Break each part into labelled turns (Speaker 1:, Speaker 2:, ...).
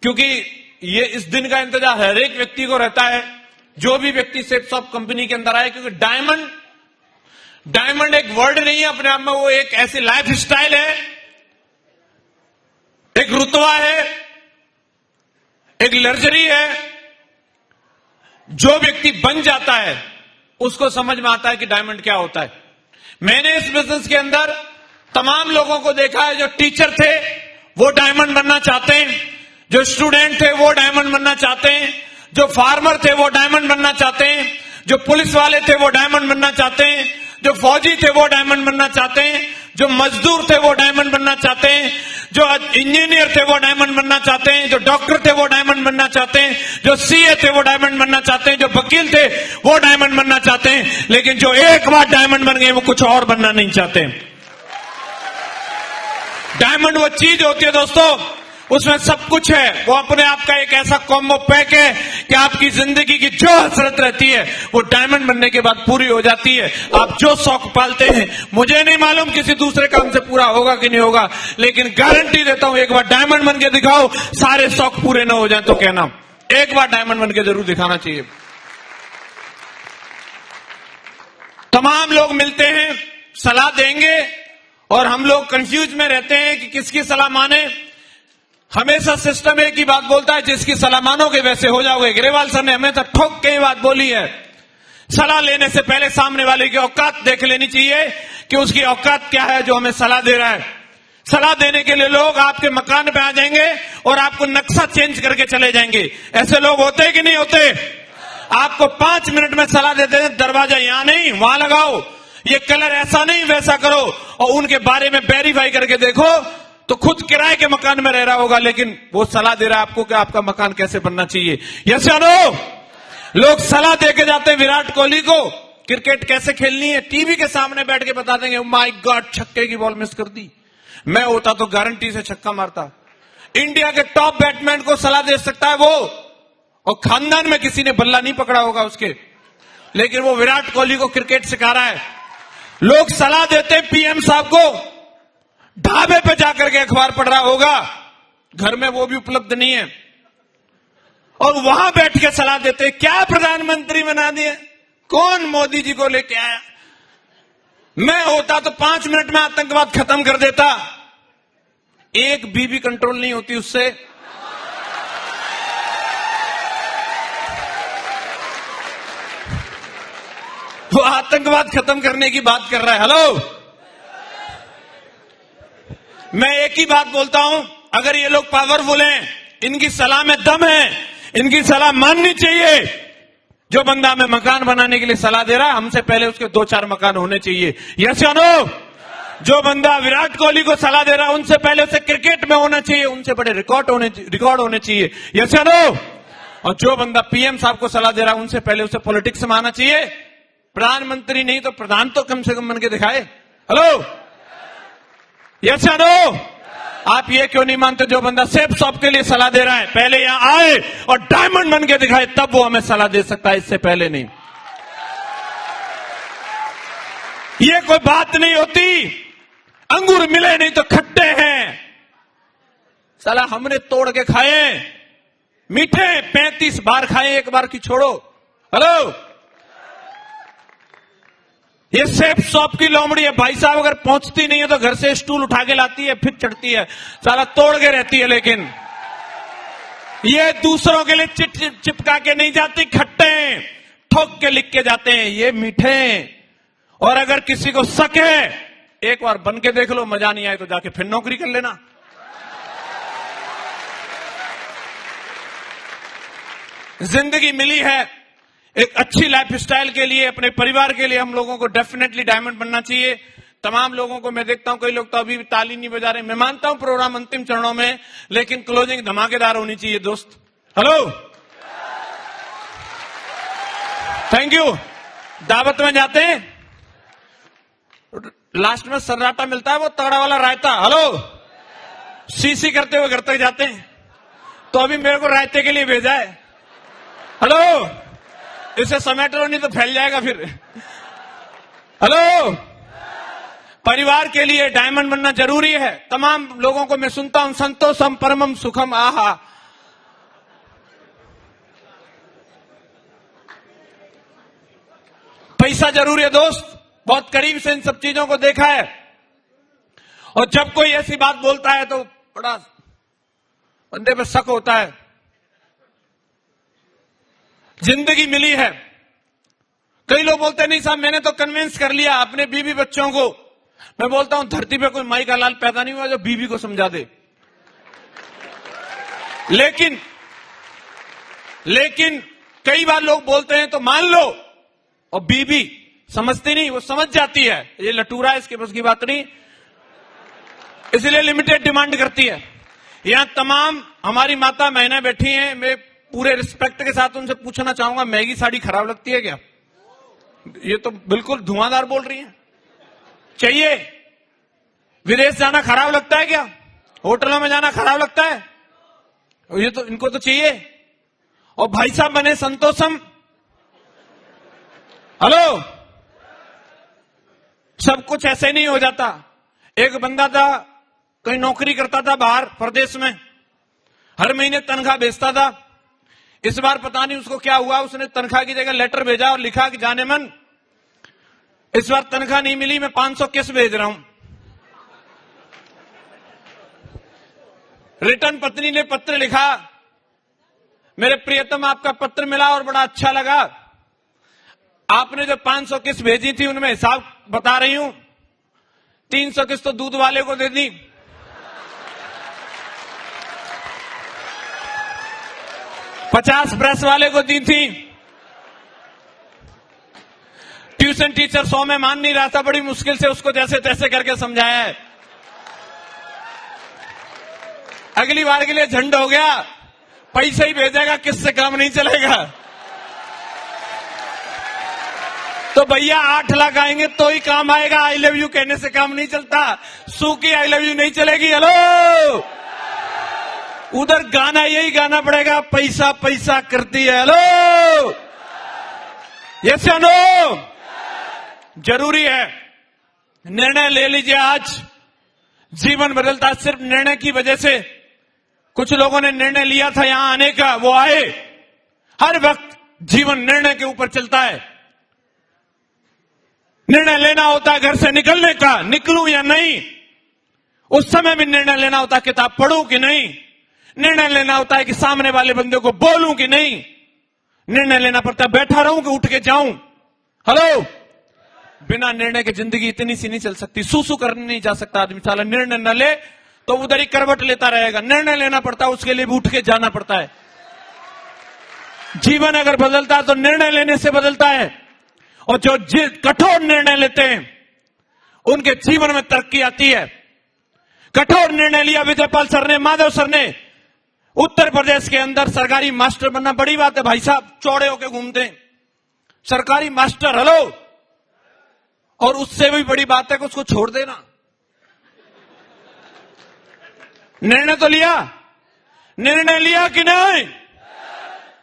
Speaker 1: क्योंकि ये इस दिन का इंतजार हर एक व्यक्ति को रहता है, जो भी व्यक्ति सेप्सॉफ्ट कंपनी के अंदर आए, क्योंकि डायमंड एक वर्ड नहीं है अपने आप में, वो एक ऐसी लाइफ स्टाइल है, एक रुतबा है, एक लग्जरी है। जो व्यक्ति बन जाता है उसको समझ में आता है कि डायमंड क्या होता है। मैंने इस बिजनेस के अंदर तमाम लोगों को देखा है, जो टीचर थे वो डायमंड बनना चाहते हैं, जो स्टूडेंट थे वो डायमंड बनना चाहते हैं, जो फार्मर थे वो डायमंड बनना चाहते हैं, जो पुलिस वाले थे वो डायमंड बनना चाहते हैं, जो फौजी थे वो डायमंड बनना चाहते हैं, जो मजदूर थे वो डायमंड बनना चाहते हैं, जो इंजीनियर थे वो डायमंड बनना चाहते हैं, जो डॉक्टर थे वो डायमंड बनना चाहते हैं, जो सीए थे वो डायमंड बनना चाहते हैं, जो वकील थे वो डायमंड बनना चाहते हैं। लेकिन जो एक बार डायमंड बन गए वो कुछ और बनना नहीं चाहते। डायमंड वो चीज होती है दोस्तों, उसमें सब कुछ है, वो अपने आप का एक ऐसा कॉम्बो पैक है कि आपकी जिंदगी की जो हसरत रहती है वो डायमंड बनने के बाद पूरी हो जाती है। आप जो शौक पालते हैं, मुझे नहीं मालूम किसी दूसरे काम से पूरा होगा कि नहीं होगा, लेकिन गारंटी देता हूं एक बार डायमंड बन के दिखाओ, सारे शौक पूरे ना हो जाए तो कहना, एक बार डायमंड बन के जरूर दिखाना चाहिए। तमाम लोग मिलते हैं, सलाह देंगे और हम लोग कंफ्यूज में रहते हैं कि किसकी सलाह माने। हमेशा सिस्टम एक ही बात बोलता है, जिसकी सलाह मानोगे वैसे हो जाओगे। ग्रेवाल सर ने हमेशा ठोक के ही बात बोली है, सलाह लेने से पहले सामने वाले की औकात देख लेनी चाहिए कि उसकी औकात क्या है जो हमें सलाह दे रहा है। सलाह देने के लिए लोग आपके मकान पे आ जाएंगे और आपको नक्शा चेंज करके चले जाएंगे। ऐसे लोग होते कि नहीं होते? आपको 5 मिनट में सलाह देते हैं, दरवाजा यहां नहीं वहां लगाओ, ये कलर ऐसा नहीं वैसा करो, और उनके बारे में वेरीफाई करके देखो तो खुद किराए के मकान में रह रहा होगा, लेकिन वो सलाह दे रहा है आपको कि आपका मकान कैसे बनना चाहिए। यस या नो? लोग सलाह देके जाते हैं विराट कोहली को क्रिकेट कैसे खेलनी है, टीवी के सामने बैठ के बता देंगे, माय गॉड छक्के की बॉल मिस कर दी, मैं होता तो गारंटी से छक्का मारता। इंडिया के टॉप बैट्समैन को सलाह दे सकता है वो, और खानदान में किसी ने बल्ला नहीं पकड़ा होगा उसके, लेकिन वो विराट कोहली को क्रिकेट सिखा रहा है। लोग सलाह देते हैं पीएम साहब को, ढाबे पे जाकर के अखबार पढ़ रहा होगा, घर में वो भी उपलब्ध नहीं है, और वहां बैठ के सलाह देते हैं क्या प्रधानमंत्री बना दिए, कौन मोदी जी को लेके आया, मैं होता तो 5 मिनट में आतंकवाद खत्म कर देता। एक बीबी कंट्रोल नहीं होती उससे। वो आतंकवाद खत्म करने की बात कर रहा है। हेलो, मैं एक ही बात बोलता हूं, अगर ये लोग पावरफुल हैं, इनकी सलाह में दम है, इनकी सलाह माननी चाहिए। जो बंदा हमें मकान बनाने के लिए सलाह दे रहा है, हमसे पहले उसके 2-4 मकान होने चाहिए। यस या नो? जो बंदा विराट कोहली को सलाह दे रहा है, उनसे पहले उसे क्रिकेट में होना चाहिए, उनसे बड़े रिकॉर्ड होने चाहिए। यस या नो? और जो बंदा पीएम साहब को सलाह दे रहा है, उनसे पहले उसे पॉलिटिक्स में आना चाहिए। प्रधानमंत्री नहीं तो प्रधान तो कम से कम बन के दिखाए। हेलो, यस या नो? आप ये क्यों नहीं मानते, जो बंदा सेप्सॉफ्ट के लिए सलाह दे रहा है, पहले यहां आए और डायमंड बन के दिखाए, तब वो हमें सलाह दे सकता है, इससे पहले नहीं। ये कोई बात नहीं होती, अंगूर मिले नहीं तो खट्टे हैं, साला हमने तोड़ के खाए, मीठे 35 बार खाए, एक बार की छोड़ो। हेलो, ये सेप्सॉफ्ट की लोमड़ी है भाई साहब, अगर पहुंचती नहीं है तो घर से स्टूल उठा के लाती है, फिर चढ़ती है, साला तोड़ के रहती है, लेकिन ये दूसरों के लिए चिपका के नहीं जाती, खट्टे ठोक के लिख के जाते हैं, ये मीठे। और अगर किसी को शक है, एक बार बन के देख लो, मजा नहीं आए तो जाके फिर नौकरी कर लेना। जिंदगी मिली है एक अच्छी लाइफ स्टाइल के लिए, अपने परिवार के लिए, हम लोगों को डेफिनेटली डायमंड बनना चाहिए। तमाम लोगों को मैं देखता हूं, कई लोग तो अभी भी ताली नहीं बजा रहे। मैं मानता हूं प्रोग्राम अंतिम चरणों में, लेकिन क्लोजिंग धमाकेदार होनी चाहिए दोस्त। Hello, thank you. दावत में जाते हैं, लास्ट में सर्राटा मिलता है, वो तगड़ा वाला रायता। हेलो, सीसी करते हुए घर तक जाते हैं, तो अभी मेरे को रायते के लिए भेजा है। हेलो, इसे समेट लो नहीं तो फैल जाएगा फिर। हेलो, परिवार के लिए डायमंड बनना जरूरी है। तमाम लोगों को मैं सुनता हूं, संतोषम परमम सुखम, आहा पैसा जरूरी है दोस्त, बहुत करीब से इन सब चीजों को देखा है। और जब कोई ऐसी बात बोलता है तो बड़ा बंदे पे शक होता है। जिंदगी मिली है, कई लोग बोलते हैं नहीं साहब मैंने तो कन्विंस कर लिया अपने बीवी बच्चों को। मैं बोलता हूं धरती पे कोई माई का लाल पैदा नहीं हुआ जो बीवी को समझा दे। लेकिन कई बार लोग बोलते हैं तो मान लो, और बीवी समझती नहीं, वो समझ जाती है ये लटूरा है, इसके बस की बात नहीं, इसलिए लिमिटेड डिमांड करती है। यहां तमाम हमारी माता बहनें बैठी हैं, मैं पूरे रिस्पेक्ट के साथ उनसे पूछना चाहूंगा, मैगी साड़ी खराब लगती है क्या? ये तो बिल्कुल धुआंधार बोल रही हैं। चाहिए? विदेश जाना खराब लगता है क्या? होटलों में जाना खराब लगता है? ये तो इनको तो चाहिए। और भाई साहब बने संतोषम, हेलो, सब कुछ ऐसे नहीं हो जाता। एक बंदा था, कहीं नौकरी करता था बाहर प्रदेश में, हर महीने तनख्वाह भेजता था। इस बार पता नहीं उसको क्या हुआ, उसने तनख्वाह की जगह लेटर भेजा और लिखा कि जाने मन इस बार तनख्वाह नहीं मिली, मैं 500 किस्त भेज रहा हूं। रिटर्न पत्नी ने पत्र लिखा, मेरे प्रियतम आपका पत्र मिला और बड़ा अच्छा लगा, आपने जो 500 किस्त भेजी थी उनमें हिसाब बता रही हूं, 300 किस्त तो दूध वाले को दे दी, 50 प्रेस वाले को दी थी, ट्यूशन टीचर 100 में मान नहीं रहा था, बड़ी मुश्किल से उसको जैसे तैसे करके समझाया है। अगली बार के लिए झंड हो गया, पैसा ही भेजेगा, किससे काम नहीं चलेगा। तो भैया 8 लाख आएंगे तो ही काम आएगा, आई लव यू कहने से काम नहीं चलता, सूखी आई लव यू नहीं चलेगी। हेलो, उधर गाना यही गाना पड़ेगा, पैसा पैसा करती है। हेलो, यस या नो? जरूरी है, निर्णय ले लीजिए। आज जीवन बदलता सिर्फ निर्णय की वजह से। कुछ लोगों ने निर्णय लिया था यहां आने का, वो आए। हर वक्त जीवन निर्णय के ऊपर चलता है। निर्णय लेना होता है घर से निकलने का, निकलूं या नहीं। उस समय भी निर्णय लेना होता है किताब पढ़ूं कि नहीं। निर्णय लेना होता है कि सामने वाले बंदे को बोलूं कि नहीं। निर्णय लेना पड़ता है बैठा रहूं कि उठ के जाऊं। हेलो, बिना निर्णय के जिंदगी इतनी सी नहीं चल सकती। सूसू करने नहीं जा सकता आदमी, साला निर्णय न ले तो उधर ही करवट लेता रहेगा। निर्णय लेना पड़ता है, उसके लिए भी उठ के जाना पड़ता है। जीवन अगर बदलता है तो निर्णय लेने से बदलता है। और जो कठोर निर्णय लेते हैं उनके जीवन में तरक्की आती है। कठोर निर्णय लिया विजयपाल सर ने, माधव सर ने। उत्तर प्रदेश के अंदर सरकारी मास्टर बनना बड़ी बात है भाई साहब, चौड़े होके घूमते हैं सरकारी मास्टर। हेलो, और उससे भी बड़ी बात है कि उसको छोड़ देना। निर्णय तो लिया, निर्णय लिया कि नहीं?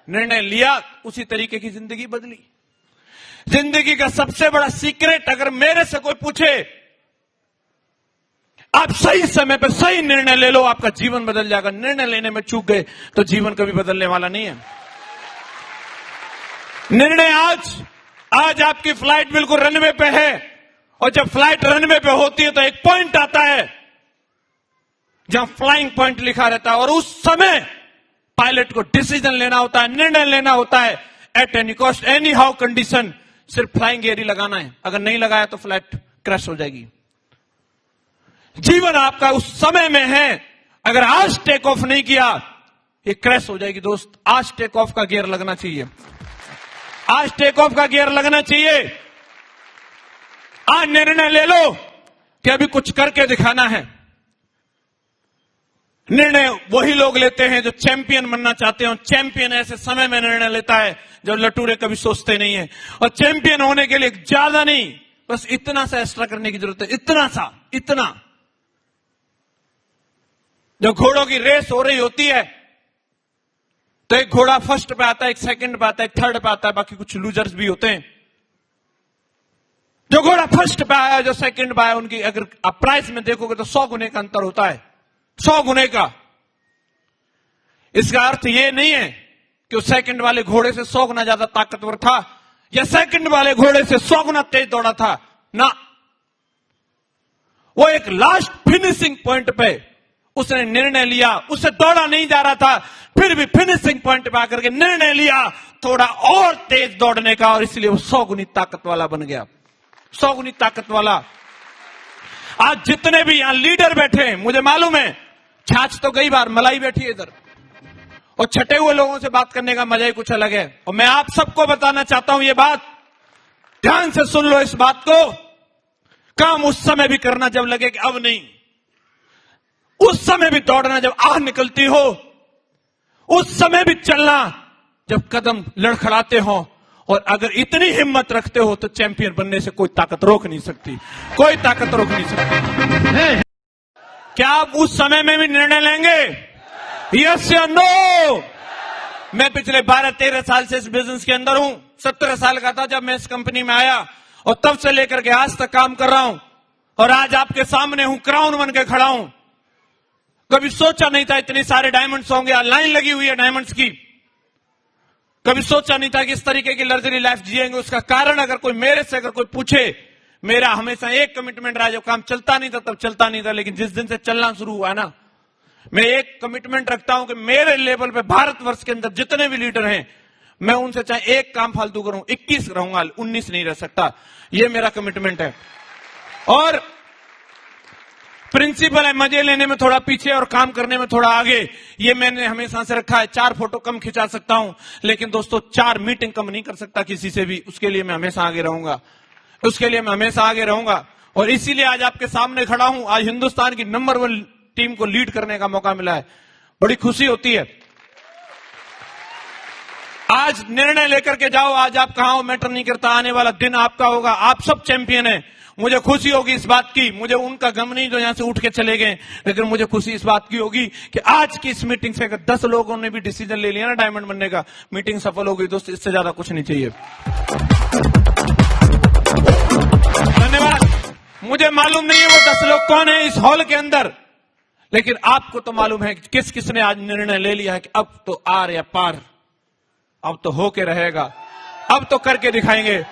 Speaker 1: निर्णय लिया, उसी तरीके की जिंदगी बदली। जिंदगी का सबसे बड़ा सीक्रेट अगर मेरे से कोई पूछे, आप सही समय पर सही निर्णय ले लो, आपका जीवन बदल जाएगा। निर्णय लेने में चूक गए तो जीवन कभी बदलने वाला नहीं है। निर्णय आज आपकी फ्लाइट बिल्कुल रनवे पे है, और जब फ्लाइट रनवे पे होती है तो एक पॉइंट आता है जहां फ्लाइंग पॉइंट लिखा रहता है, और उस समय पायलट को डिसीजन लेना होता है, निर्णय लेना होता है। At any cost, any how condition, सिर्फ फ्लाइंग गियर ही लगाना है। अगर नहीं लगाया तो फ्लाइट क्रैश हो जाएगी। जीवन आपका उस समय में है, अगर आज टेक ऑफ नहीं किया ये क्रैश हो जाएगी दोस्त। आज टेक ऑफ का गियर लगना चाहिए, आज टेक ऑफ का गियर लगना चाहिए। आज निर्णय ले लो कि अभी कुछ करके दिखाना है। निर्णय वही लोग लेते हैं जो चैंपियन बनना चाहते हो। चैंपियन ऐसे समय में निर्णय लेता है जो लटूरे कभी सोचते नहीं है। और चैंपियन होने के लिए ज्यादा नहीं, बस इतना सा एक्स्ट्रा करने की जरूरत है, इतना। जब घोड़ों की रेस हो रही होती है तो एक घोड़ा फर्स्ट पे आता है, एक सेकंड पे आता है, एक थर्ड पे आता है, बाकी कुछ लूजर्स भी होते हैं। जो घोड़ा फर्स्ट पे आया, जो सेकंड पे आया, उनकी अगर आप प्राइस में देखोगे तो 100 गुने का अंतर होता है, 100 गुने का। इसका अर्थ यह नहीं है कि उस सेकंड वाले घोड़े से 100 गुना ज्यादा ताकतवर था। या सेकंड वाले घोड़े से 100 गुना तेज दौड़ा था ना, वो एक लास्ट फिनिशिंग पॉइंट पे उसने निर्णय लिया। उससे दौड़ा नहीं जा रहा था, फिर भी फिनिशिंग पॉइंट पे आकर के निर्णय लिया थोड़ा और तेज दौड़ने का, और इसलिए वो 100 गुनी ताकत वाला बन गया, 100 गुनी ताकत वाला। आज जितने भी यहां लीडर बैठे हैं, मुझे मालूम है छाछ तो कई बार मलाई बैठी है इधर, और छटे हुए लोगों से बात करने का मजा ही कुछ अलग है। और मैं आप सबको बताना चाहता हूं ये बात, ध्यान से सुन लो इस बात को, काम उस समय भी करना जब लगे कि अब नहीं, उस समय भी दौड़ना जब आह निकलती हो, उस समय भी चलना जब कदम लड़खड़ाते हो, और अगर इतनी हिम्मत रखते हो तो चैंपियन बनने से कोई ताकत रोक नहीं सकती, कोई ताकत रोक नहीं सकती। क्या आप उस समय में भी निर्णय लेंगे? यस या नो? मैं पिछले 12-13 साल से इस बिजनेस के अंदर हूं। 17 साल का था जब मैं इस कंपनी में आया, और तब से लेकर के आज तक काम कर रहा हूं, और आज आपके सामने हूं, क्राउन बन के खड़ा हूं। कभी सोचा नहीं था इतने सारे डायमंड्स होंगे, लाइन लगी हुई है डायमंड्स की। कभी सोचा नहीं था कि इस तरीके की लग्जरी लाइफ जिएंगे। उसका कारण अगर कोई मेरे से अगर कोई पूछे, मेरा हमेशा एक कमिटमेंट रहा, जब काम चलता नहीं था तब चलता नहीं था, लेकिन जिस दिन से चलना शुरू हुआ ना, मैं एक कमिटमेंट रखता हूं कि मेरे लेवल पे भारतवर्ष के अंदर जितने भी लीडर हैं, मैं उनसे चाहे एक काम फालतू करूं, 21 रहूंगा, 19 नहीं रह सकता। ये मेरा कमिटमेंट है। और प्रिंसिपल है मजे लेने में थोड़ा पीछे और काम करने में थोड़ा आगे, ये मैंने हमेशा से रखा है। 4 फोटो कम खिंचा सकता हूं, लेकिन दोस्तों 4 मीटिंग कम नहीं कर सकता किसी से भी। उसके लिए मैं हमेशा आगे रहूंगा, उसके लिए मैं हमेशा आगे रहूंगा। और इसीलिए आज आपके सामने खड़ा हूं। आज हिंदुस्तान की नंबर 1 टीम को लीड करने का मौका मिला है, बड़ी खुशी होती है। आज निर्णय लेकर के जाओ, आज आप कहां हो मैटर नहीं करता, आने वाला दिन आपका होगा। आप सब चैंपियन हैं। मुझे खुशी होगी इस बात की, मुझे उनका गम नहीं जो यहां से उठ के चले गए, लेकिन मुझे खुशी इस बात की होगी कि आज की इस मीटिंग से अगर 10 लोगों ने भी डिसीजन ले लिया ना डायमंड बनने का, मीटिंग सफल हो गई। दोस्त इससे ज्यादा कुछ नहीं चाहिए। धन्यवाद। मुझे मालूम नहीं है वो 10 लोग कौन है इस हॉल के अंदर, लेकिन आपको तो मालूम है कि किस किसने आज निर्णय ले लिया है कि अब तो आर या पार, अब तो होके रहेगा, अब तो करके दिखाएंगे।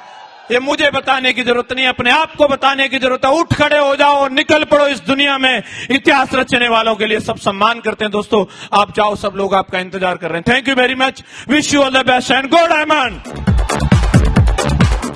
Speaker 1: ये मुझे बताने की जरूरत नहीं, अपने आप को बताने की जरूरत है। उठ खड़े हो जाओ और निकल पड़ो इस दुनिया में। इतिहास रचने वालों के लिए सब सम्मान करते हैं दोस्तों। आप जाओ, सब लोग आपका इंतजार कर रहे हैं। Thank you very much, wish you all the best and go diamond.